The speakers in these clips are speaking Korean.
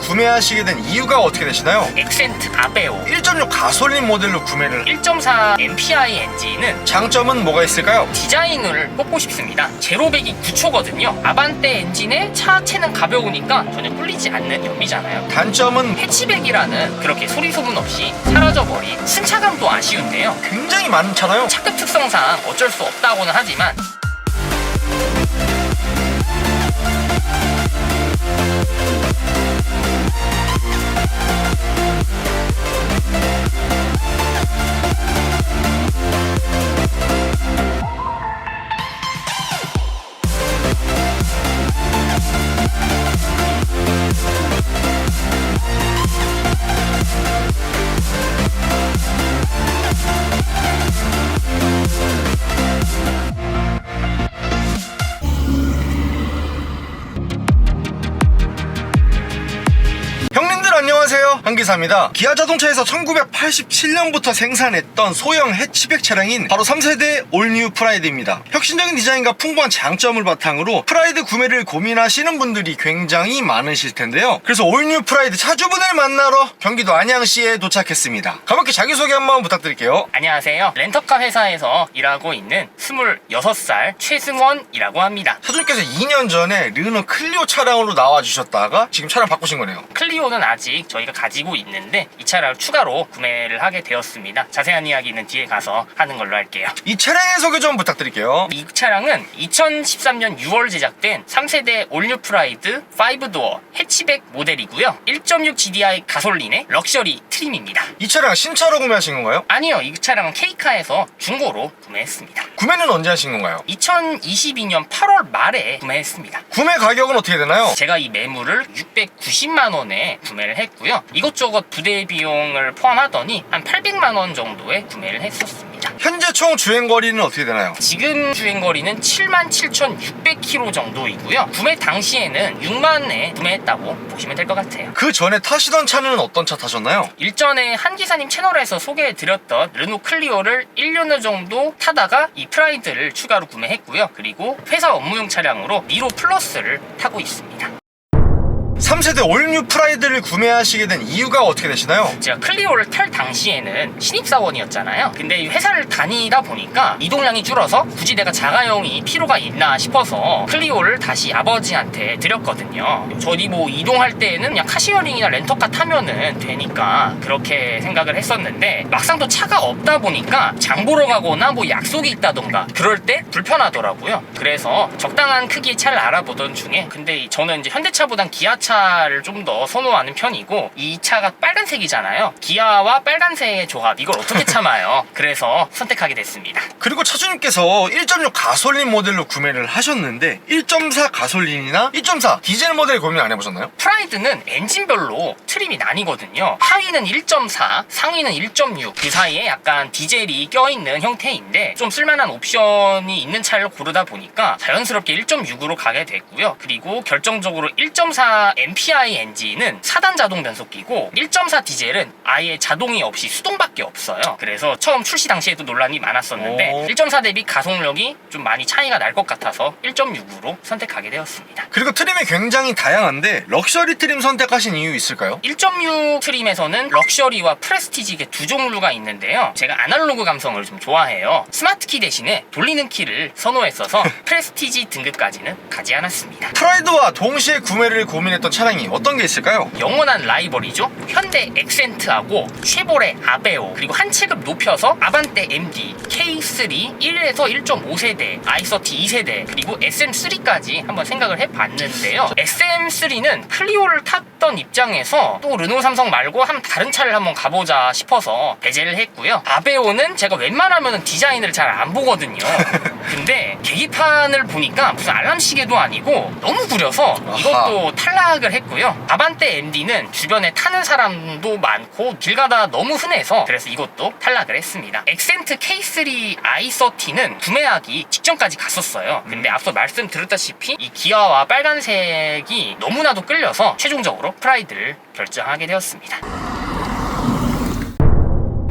구매하시게 된 이유가 어떻게 되시나요? 엑센트 아베오 1.6 가솔린 모델로 구매를 1.4 MPI 엔진은 장점은 뭐가 있을까요? 디자인을 뽑고 싶습니다. 제로백이 9초거든요. 아반떼 엔진의 차체는 가벼우니까 전혀 꿀리지 않는 연비잖아요. 단점은 해치백이라는 그렇게 소리 소문 없이 사라져버린 승차감도 아쉬운데요. 굉장히 많잖아요. 차급 특성상 어쩔 수 없다고는 하지만 형님들 안녕하세요, 한기사입니다. 기아자동차에서 1987년부터 생산했던 소형 해치백 차량인 바로 3세대 올뉴 프라이드입니다. 혁신적인 디자인과 풍부한 장점을 바탕으로 프라이드 구매를 고민하시는 분들이 굉장히 많으실 텐데요. 그래서 올뉴 프라이드 차주분을 만나러 경기도 안양시에 도착했습니다. 가볍게 자기소개 한번 부탁드릴게요. 안녕하세요. 렌터카 회사에서 일하고 있는 26살 최승원이라고 합니다. 차주님께서 2년 전에 르노 클리오 차량으로 나와주셨다가 지금 차량 바꾸신 거네요. 클리오는 아직 저희가 가지고 있는데 이 차량을 추가로 구매를 하게 되었습니다. 자세한 이야기는 뒤에 가서 하는 걸로 할게요. 이 차량의 소개 좀 부탁드릴게요. 이 차량은 2013년 6월 제작된 3세대 올뉴 프라이드 5도어 해치백 모델이고요. 1.6 GDI 가솔린의 럭셔리 트림입니다. 이 차량 신차로 구매하신 건가요? 아니요, 이 차량은 K카에서 중고로 구매했습니다. 구매는 언제 하신 건가요? 2022년 8월 말에 구매했습니다. 구매 가격은 어떻게 되나요? 제가 이 매물을 690만 원에 구매를 했고요. 이것저것 부대 비용을 포함하더니 한 800만 원 정도에 구매를 했었습니다. 현재 총 주행거리는 어떻게 되나요? 지금 주행거리는 77,600km 정도이고요. 구매 당시에는 6만에 구매했다고 보시면 될 것 같아요. 그 전에 타시던 차는 어떤 차 타셨나요? 일전에 한기사님 채널에서 소개해드렸던 르노 클리오를 1년 정도 타다가 이 프라이드를 추가로 구매했고요. 그리고 회사 업무용 차량으로 니로 플러스를 타고 있습니다. 3세대 올뉴 프라이드를 구매하시게 된 이유가 어떻게 되시나요? 제가 클리오를 탈 당시에는 신입사원이었잖아요. 근데 이 회사를 다니다 보니까 이동량이 줄어서 굳이 내가 자가용이 필요가 있나 싶어서 클리오를 다시 아버지한테 드렸거든요. 저희 뭐 이동할 때에는 그냥 카시어링이나 렌터카 타면은 되니까 그렇게 생각을 했었는데 막상 또 차가 없다 보니까 장 보러 가거나 뭐 약속이 있다던가 그럴 때 불편하더라고요. 그래서 적당한 크기의 차를 알아보던 중에 근데 저는 이제 현대차보단 기아차를 좀 더 선호하는 편이고 이 차가 빨간색이잖아요. 기아와 빨간색의 조합 이걸 어떻게 참아요? 그래서 선택하게 됐습니다. 그리고 차주님께서 1.6 가솔린 모델로 구매를 하셨는데 1.4 가솔린이나 1.4 디젤 모델 고민 안 해보셨나요? 프라이드는 엔진별로 트림이 나뉘거든요. 하위는 1.4, 상위는 1.6 그 사이에 약간 디젤이 껴있는 형태인데 좀 쓸만한 옵션이 있는 차를 고르다 보니까 자연스럽게 1.6으로 가게 됐고요. 그리고 결정적으로 1.4 MPI 엔진은 4단 자동 변속기고 1.4 디젤은 아예 자동이 없이 수동밖에 없어요. 그래서 처음 출시 당시에도 논란이 많았었는데 1.4 대비 가속력이 좀 많이 차이가 날 것 같아서 1.6으로 선택하게 되었습니다. 그리고 트림이 굉장히 다양한데 럭셔리 트림 선택하신 이유 있을까요? 1.6 트림에서는 럭셔리와 프레스티지 이게 두 종류가 있는데요. 제가 아날로그 감성을 좀 좋아해요. 스마트키 대신에 돌리는 키를 선호했어서 프레스티지 등급까지는 가지 않았습니다. 프라이드와 동시에 구매를 고민했던 차량이 어떤 게 있을까요? 영원한 라이벌이죠. 현대 엑센트하고 쉐보레 아베오 그리고 한 체급 높여서 아반떼 MD, K3 1에서 1.5세대, i30 2세대 그리고 SM3까지 한번 생각을 해봤는데요. SM3는 클리오를 탔던 입장에서 또 르노 삼성 말고 한 다른 차를 한번 가보자 싶어서 배제를 했고요. 아베오는 제가 웬만하면 디자인을 잘 안 보거든요. 근데 계기판을 보니까 무슨 알람 시계도 아니고 너무 구려서 이것도 탈락을 했고요. 아반떼 MD는 주변에 타는 사람도 많고 길 가다 너무 흔해서 그래서 이것도 탈락을 했습니다. 엑센트 K3 i30는 구매하기 직전까지 갔었어요. 근데 앞서 말씀드렸다시피 이 기아와 빨간색이 너무나도 끌려서 최종적으로 프라이드를 결정하게 되었습니다.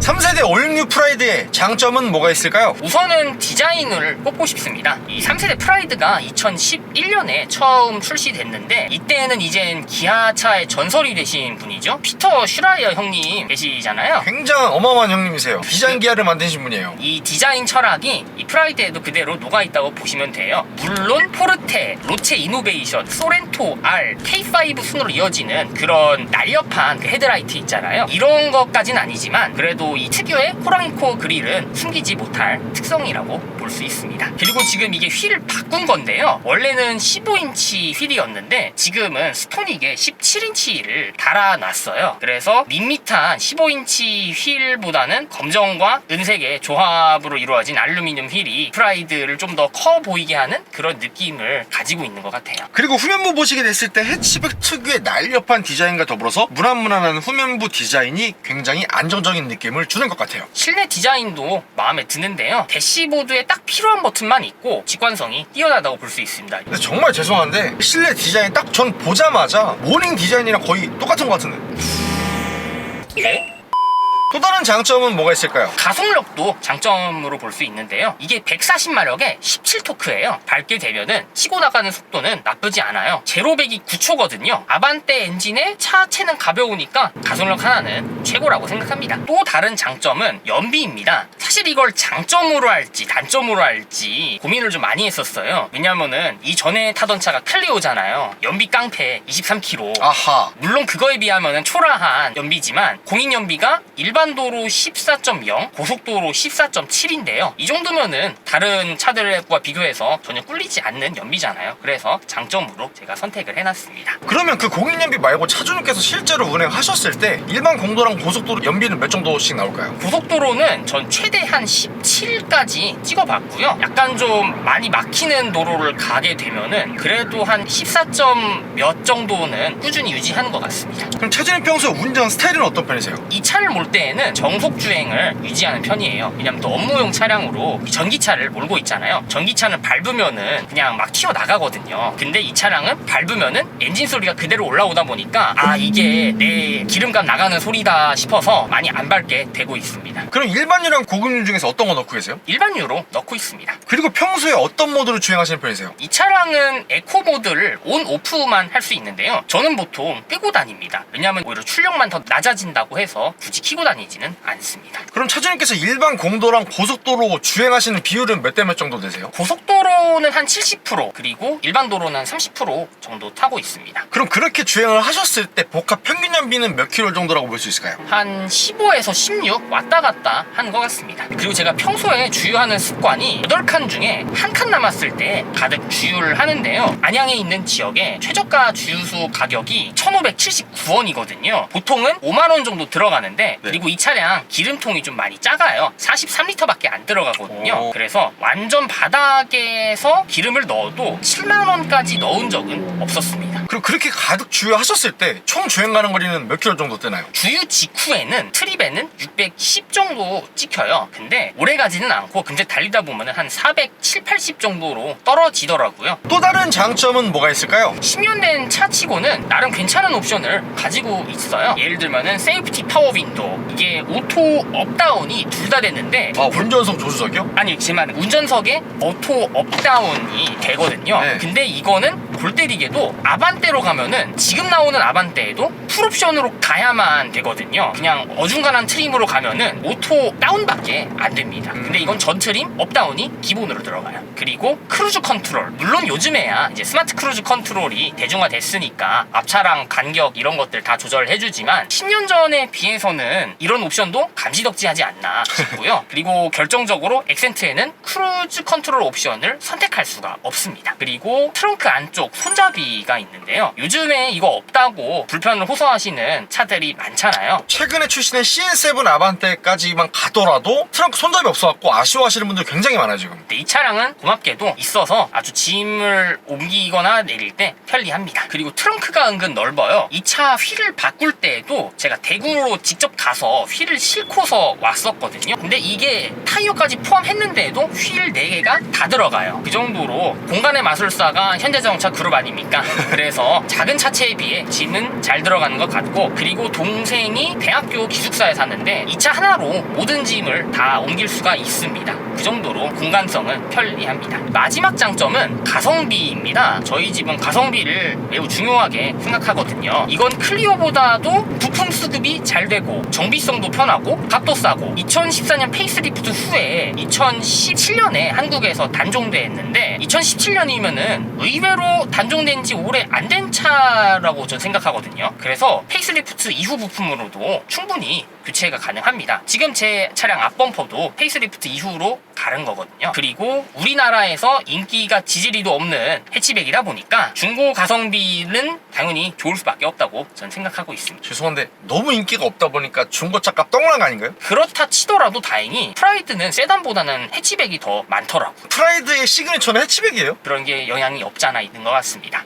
3세대 올뉴 프라이드의 장점은 뭐가 있을까요? 우선은 디자인을 꼽고 싶습니다. 이 3세대 프라이드가 2011년에 처음 출시됐는데 이때는 이젠 기아차의 전설이 되신 분이죠. 피터 슈라이어 형님 계시잖아요. 굉장히 어마어마한 형님이세요. 디자인 기아를 만드신 분이에요. 이 디자인 철학이 이 프라이드에도 그대로 녹아있다고 보시면 돼요. 물론 포르테, 로체 이노베이션, 소렌토 R, K5 순으로 이어지는 그런 날렵한 그 헤드라이트 있잖아요. 이런 것까진 아니지만 그래도 이 특유의 호랑이 코 그릴은 숨기지 못할 특성이라고 볼 수 있습니다. 그리고 지금 이게 휠을 바꾼 건데요. 원래는 15인치 휠이었는데 지금은 스토닉에 17인치를 달아놨어요. 그래서 밋밋한 15인치 휠보다는 검정과 은색의 조합으로 이루어진 알루미늄 휠이 프라이드를 좀 더 커 보이게 하는 그런 느낌을 가지고 있는 것 같아요. 그리고 후면부 보시게 됐을 때 해치백 특유의 날렵한 디자인과 더불어서 무난무난한 후면부 디자인이 굉장히 안정적인 느낌을 주는 것 같아요. 실내 디자인도 마음에 드는데요. 대시보드에 딱 필요한 버튼만 있고 직관성이 뛰어나다고 볼 수 있습니다. 근데 정말 죄송한데 실내 디자인 딱 전 보자마자 모닝 디자인이랑 거의 똑같은 것 같은데. 네? 또 다른 장점은 뭐가 있을까요? 가속력도 장점으로 볼 수 있는데요. 이게 140마력에 17토크예요. 밟게 되면은 치고 나가는 속도는 나쁘지 않아요. 제로백이 9초거든요. 아반떼 엔진의 차체는 가벼우니까 가속력 하나는 최고라고 생각합니다. 또 다른 장점은 연비입니다. 사실 이걸 장점으로 할지 단점으로 할지 고민을 좀 많이 했었어요. 왜냐면은 이전에 타던 차가 클리오잖아요. 연비 깡패 23km. 아하. 물론 그거에 비하면 초라한 연비지만 공인 연비가 일반 도로 14.0, 고속도로 14.7인데요. 이 정도면은 다른 차들과 비교해서 전혀 꿀리지 않는 연비잖아요. 그래서 장점으로 제가 선택을 해놨습니다. 그러면 그 공인 연비 말고 차주님께서 실제로 운행하셨을 때 일반 공도랑 고속도로 연비는 몇 정도씩 나올까요? 고속도로는 전 최대 한 17까지 찍어봤고요. 약간 좀 많이 막히는 도로를 가게 되면은 그래도 한 14점 몇 정도는 꾸준히 유지하는 것 같습니다. 그럼 차주님 평소 운전 스타일은 어떤 편이세요? 이 차를 몰 때에는 정속 주행을 유지하는 편이에요. 왜냐면 또 업무용 차량으로 전기차를 몰고 있잖아요. 전기차는 밟으면은 그냥 막 튀어나가거든요. 근데 이 차량은 밟으면은 엔진 소리가 그대로 올라오다 보니까 아 이게 내 기름값 나가는 소리다 싶어서 많이 안 밟게 되고 있습니다. 그럼 일반유랑 고급유 중에서 어떤 거 넣고 계세요? 일반유로 넣고 있습니다. 그리고 평소에 어떤 모드로 주행하시는 편이세요? 이 차량은 에코 모드를 온 오프만 할 수 있는데요. 저는 보통 끄고 다닙니다. 왜냐하면 오히려 출력만 더 낮아진다고 해서 굳이 켜고 다니지는 않습니다. 그럼 차주님께서 일반 공도랑 고속도로 주행하시는 비율은 몇 대 몇 정도 되세요? 고속도로는 한 70% 그리고 일반 도로는 30% 정도 타고 있습니다. 그럼 그렇게 주행을 하셨을 때 복합 평균 연비는 몇 킬로 정도라고 볼 수 있을까요? 한 15에서 16 왔다 갔다 하는 것 같습니다. 그리고 제가 평소에 주유하는 습관이 8칸 중에 1칸 남았을 때 가득 주유를 하는데요. 안양에 있는 지역에 최저가 주유소 가격이 1,579원이거든요. 보통은 5만원 정도 들어가는데 그리고 이 차량 기름통이 좀 많이 작아요. 43리터밖에 안 들어가거든요. 그래서 완전 바닥에서 기름을 넣어도 7만원까지 넣은 적은 없었습니다. 그럼 그렇게 가득 주유하셨을 때 총 주행 가는 거리는 몇 킬로 정도 되나요? 주유 직후에는 트립에는 610 정도 찍혀요. 근데 오래 가지는 않고 근데 달리다 보면 한 470, 80 정도로 떨어지더라고요. 또 다른 장점은 뭐가 있을까요? 10년 된 차치고는 나름 괜찮은 옵션을 가지고 있어요. 예를 들면은 세이프티 파워 윈도우, 이게 오토 업다운이 둘 다 됐는데 아, 운전석 조수석이요? 아니 제 말은 운전석에 오토 업다운이 되거든요. 네. 근데 이거는 골 때리게도 아반떼로 가면은 지금 나오는 아반떼에도 풀옵션으로 가야만 되거든요. 그냥 어중간한 트림으로 가면은 오토 다운밖에 안 됩니다. 근데 이건 전 트림 업다운이 기본으로 들어가요. 그리고 크루즈 컨트롤, 물론 요즘에야 이제 스마트 크루즈 컨트롤이 대중화됐으니까 앞차랑 간격 이런 것들 다 조절해주지만 10년 전에 비해서는 이런 옵션도 감지덕지하지 않나 싶고요. 그리고 결정적으로 액센트에는 크루즈 컨트롤 옵션을 선택할 수가 없습니다. 그리고 트렁크 안쪽 손잡이가 있는데요. 요즘에 이거 없다고 불편을 호소하시는 차들이 많잖아요. 최근에 출시된 CN7 아반떼까지만 가더라도 트렁크 손잡이 없어갖고 아쉬워하시는 분들 굉장히 많아요 지금. 근데 이 차량은 고맙게도 있어서 아주 짐을 옮기거나 내릴 때 편리합니다. 그리고 트렁크가 은근 넓어요. 이 차 휠을 바꿀 때에도 제가 대구로 직접 가서 휠을 싣고서 왔었거든요. 근데 이게 타이어까지 포함했는데도 휠 4개가 다 들어가요. 그 정도로 공간의 마술사가 현대자동차 그룹 아닙니까? 그래서 작은 차체에 비해 짐은 잘 들어가는 것 같고, 그리고 동생이 대학교 기숙사에 사는데 이 차 하나로 모든 짐을 다 옮길 수가 있습니다. 그 정도로 공간성은 편리합니다. 마지막 장점은 가성비입니다. 저희 집은 가성비를 매우 중요하게 생각하거든요. 이건 클리오보다도 부품 수급이 잘 되고 정비성도 편하고 값도 싸고, 2014년 페이스리프트 후에 2017년에 한국에서 단종됐는데 2017년이면은 의외로 단종된 지 오래 안 된 차라고 저는 생각하거든요. 그래서 페이스리프트 이후 부품으로도 충분히 교체가 가능합니다. 지금 제 차량 앞범퍼도 페이스리프트 이후로 다른 거거든요. 그리고 우리나라에서 인기가 지지리도 없는 해치백이다 보니까 중고 가성비는 당연히 좋을 수밖에 없다고 저는 생각하고 있습니다. 죄송한데 너무 인기가 없다 보니까 중고차 값 떡락 아닌가요? 그렇다 치더라도 다행히 프라이드는 세단보다는 해치백이 더 많더라고요. 프라이드의 시그니처는 해치백이에요. 그런 게 영향이 없잖아 있는 것 같습니다.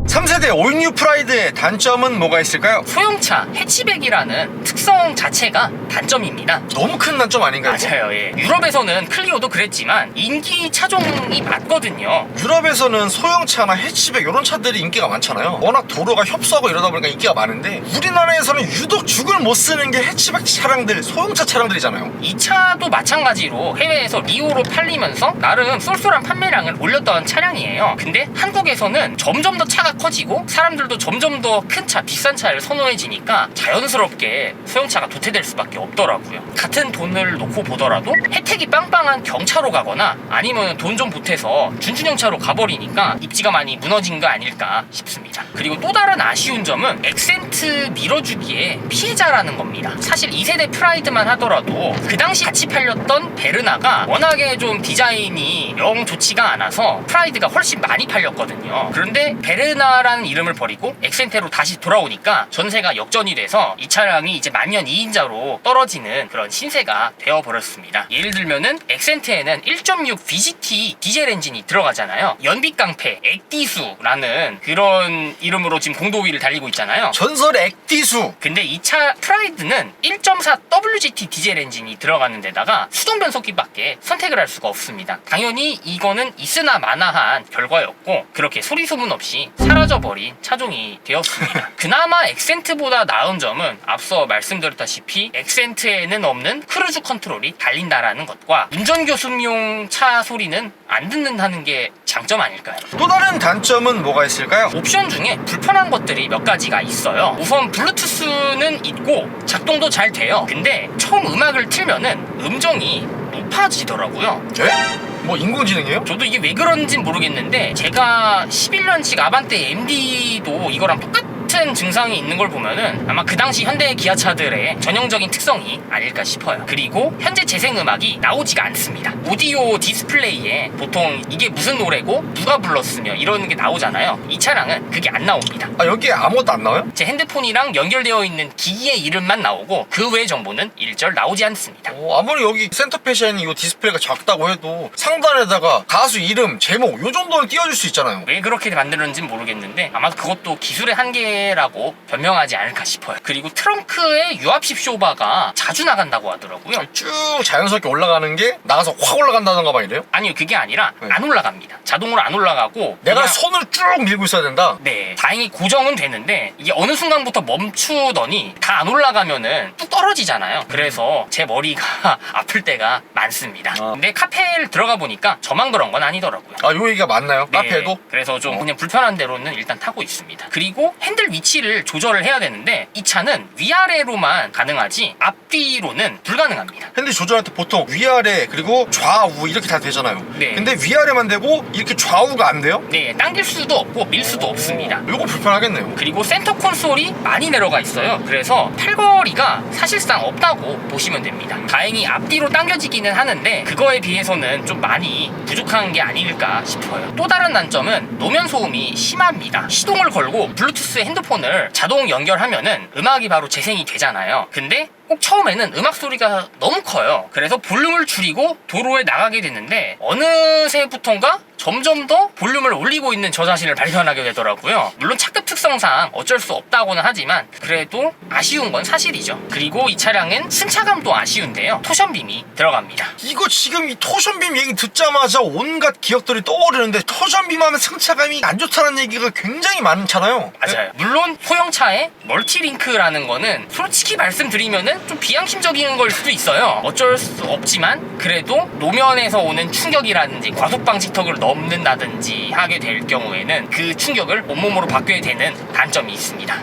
3세대 올뉴 프라이드의 단점은 뭐가 있을까요? 소형차 해치백이라는 특성 자체가 단점입니다. 너무 큰 단점 아닌가요? 맞아요. 예. 유럽에서는 클리오도 그랬지만 인기 차종이 맞거든요. 유럽에서는 소형차나 해치백 이런 차들이 인기가 많잖아요. 워낙 도로가 협소하고 이러다 보니까 인기가 많은데 우리나라에서는 유독 죽을 못 쓰는 게 해치백 차량들, 소형차 차량들이잖아요. 이 차도 마찬가지로 해외에서 리오로 팔리면서 나름 쏠쏠한 판매량을 올렸던 차량이에요. 근데 한국에서는 점점 더 차가 커지고 사람들도 점점 더 큰 차, 비싼 차를 선호해지니까 자연스럽게 소형차가 도태될 수밖에 없더라고요. 같은 돈을 놓고 보더라도 혜택이 빵빵한 경차로 가거나 아니면 돈 좀 보태서 준준형차로 가버리니까 입지가 많이 무너진 거 아닐까 싶습니다. 그리고 또 다른 아쉬운 점은 액센트 밀어주기에 피해자라는 겁니다. 사실 2세대 프라이드만 하더라도 그 당시 같이 팔렸던 베르나가 워낙에 좀 디자인이 영 좋지가 않아서 프라이드가 훨씬 많이 팔렸거든요. 그런데 베르나라는 이름을 버리고 엑센테로 다시 돌아오니까 전세가 역전이 돼서 이 차량이 이제 만년 2인자로 떨어지는 그런 신세가 되어버렸습니다. 예를 들면은 엑센테에는 1.6 VGT 디젤 엔진이 들어가잖아요. 연비 깡패 액디수라는 그런 이름으로 지금 공도위를 달리고 있잖아요. 전설의 액디수. 근데 이 차 프라이드는 1.4 WGT 디젤 엔진이 들어가는 데다가 수동 변속기밖에 선택을 할 수가 없습니다. 당연히 이거는 있으나 마나한 결과였고 그렇게 소리 소문 없이 사라져버린 차종이 되었습니다. 그나마 엑센트보다 나은 점은 앞서 말씀드렸다시피 엑센트에는 없는 크루즈 컨트롤이 달린다라는 것과 운전교습용 차 소리는 안 듣는다는 게 장점 아닐까요? 또 다른 단점은 뭐가 있을까요? 옵션 중에 불편한 것들이 몇 가지가 있어요. 우선 블루투스는 있고 작동도 잘 돼요. 근데 처음 음악을 틀면은 음정이 높아지더라고요. 에? 뭐 인공지능이에요? 저도 이게 왜 그런지 모르겠는데 제가 11년씩 아반떼 MD도 이거랑 똑같은 증상이 있는 걸 보면은 아마 그 당시 현대 기아차들의 전형적인 특성이 아닐까 싶어요. 그리고 현재 재생 음악이 나오지가 않습니다. 오디오 디스플레이에 보통 이게 무슨 노래고 누가 불렀으며 이런 게 나오잖아요. 이 차량은 그게 안 나옵니다. 아, 여기에 아무것도 안 나와요? 제 핸드폰이랑 연결되어 있는 기기의 이름만 나오고 그 외의 정보는 일절 나오지 않습니다. 아무리 여기 센터페시안이 이 디스플레이가 작다고 해도 상단에다가 가수 이름, 제목 요 정도는 띄워줄 수 있잖아요. 왜 그렇게 만들었는지는 모르겠는데 아마 그것도 기술의 한계라고 변명하지 않을까 싶어요. 그리고 트렁크에 유압식 쇼바가 자주 나간다고 하더라고요. 쭉 자연스럽게 올라가는 게 나가서 확 올라간다던가 막 이래요? 아니요, 그게 아니라 네. 안 올라갑니다. 자동으로 안 올라가고 내가 그냥- 손을 쭉 밀고 있어야 된다? 네, 다행히 고정은 되는데 이게 어느 순간부터 멈추더니 다 안 올라가면은 뚝 떨어지잖아요. 그래서 제 머리가 아플 때가 많습니다. 근데 카페를 들어가 보니까 저만 그런 건 아니더라고요. 아, 요 얘기가 맞나요? 네, 카페도? 그래서 좀 그냥 불편한 대로는 일단 타고 있습니다. 그리고 핸들 위치를 조절을 해야 되는데 이 차는 위아래로만 가능하지 앞뒤로는 불가능합니다. 핸들 조절할 때 보통 위아래 그리고 좌우 이렇게 다 되잖아요. 네. 근데 위아래만 되고 이렇게 좌우가 안 돼요? 네, 당길 수도 없고 밀 수도 없습니다. 요거 불편하겠네요. 그리고 센터 콘솔이 많이 내려가 있어요. 그래서 팔걸이가 사실상 없다고 보시면 됩니다. 다행히 앞뒤로 당겨지기는 하는데 그거에 비해서는 좀 많이 부족한 게 아닐까 싶어요. 또 다른 단점은 노면 소음이 심합니다. 시동을 걸고 블루투스 핸드폰을 자동 연결하면은 음악이 바로 재생이 되잖아요. 근데 꼭 처음에는 음악 소리가 너무 커요. 그래서 볼륨을 줄이고 도로에 나가게 됐는데 어느새부턴가 점점 더 볼륨을 올리고 있는 저 자신을 발견하게 되더라고요. 물론 차급 특성상 어쩔 수 없다고는 하지만 그래도 아쉬운 건 사실이죠. 그리고 이 차량은 승차감도 아쉬운데요. 토션빔이 들어갑니다. 이거 지금 이 토션빔 얘기 듣자마자 온갖 기억들이 떠오르는데 토션빔 하면 승차감이 안 좋다는 얘기가 굉장히 많잖아요. 맞아요. 물론 소형차에 멀티링크라는 거는 솔직히 말씀드리면은 좀 비양심적인 걸 수도 있어요. 어쩔 수 없지만 그래도 노면에서 오는 충격이라든지 과속방 지턱을 넘는다든지 하게 될 경우에는 그 충격을 온몸으로 받게 되는 단점이 있습니다.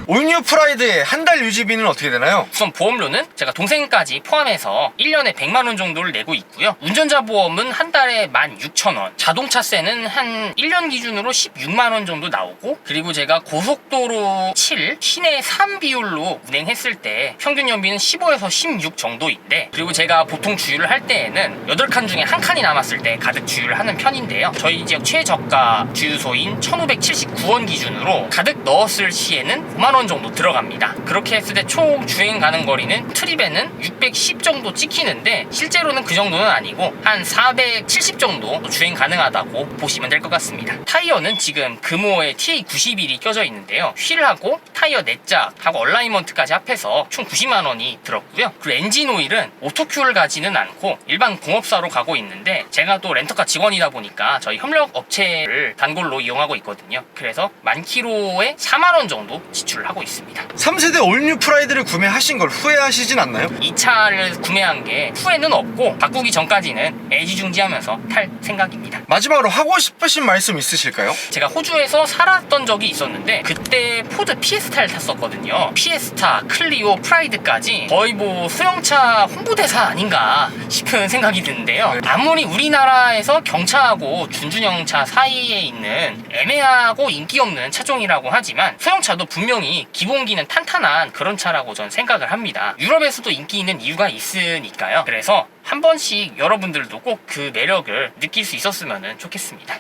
올뉴 프라이드의 한 달 유지비는 어떻게 되나요? 우선 보험료는 제가 동생까지 포함해서 1년에 100만 원 정도를 내고 있고요. 운전자 보험은 한 달에 16,000원, 자동차세는 한 1년 기준으로 16만 원 정도 나오고, 그리고 제가 고속도로 7, 시내 3 비율로 운행했을 때 평균 연비는 15에서 16 정도인데, 그리고 제가 보통 주유를 할 때에는 8칸 중에 1칸이 남았을 때 가득 주유를 하는 편인데요. 저희 지역 최저가 주유소인 1,579원 기준으로 가득 넣었을 시에는 5만 원 정도 들어갑니다. 그렇게 했을 때 총 주행 가는 거리는 트립에는 610 정도 찍히는데 실제로는 그 정도는 아니고 한 470 정도 주행 가능하다고 보시면 될 것 같습니다. 타이어는 지금 금호에 TA91이 껴져 있는데요. 휠하고 타이어 넷짝하고 얼라이먼트까지 합해서 총 90만 원이 들었고요. 그리고 엔진 오일은 오토큐를 가지는 않고 일반 공업사로 가고 있는데, 제가 또 렌터카 직원이다 보니까 저희 협력 업체를 단골로 이용하고 있거든요. 그래서 10,000km에 4만 원 정도 지출을 하고 있습니다. 3세대 올뉴 프라이드를 구매하신 걸 후회하시진 않나요? 이 차를 구매한 게 후회는 없고 바꾸기 전까지는 애지중지하면서 탈 생각입니다. 마지막으로 하고 싶으신 말씀 있으실까요? 제가 호주에서 살았던 적이 있었는데 그때 포드 피에스타를 탔었거든요. 피에스타, 클리오, 프라이드까지 거의 뭐 수영차 홍보대사 아닌가 싶은 생각이 드는데요. 아무리 우리나라에서 경차하고 준준형차 사이에 있는 애매하고 인기 없는 차종이라고 하지만 소형차도 분명히 기본기는 탄탄한 그런 차라고 전 생각을 합니다. 유럽에서도 인기 있는 이유가 있으니까요. 그래서 한 번씩 여러분들도 꼭 그 매력을 느낄 수 있었으면 좋겠습니다.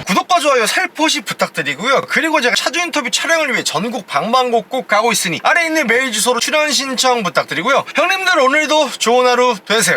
구독과 좋아요 살포시 부탁드리고요. 그리고 제가 차주 인터뷰 촬영을 위해 전국 방방곡곡 가고 있으니 아래에 있는 메일 주소로 출연 신청 부탁드리고요. 형님들 오늘도 좋은 하루 되세요.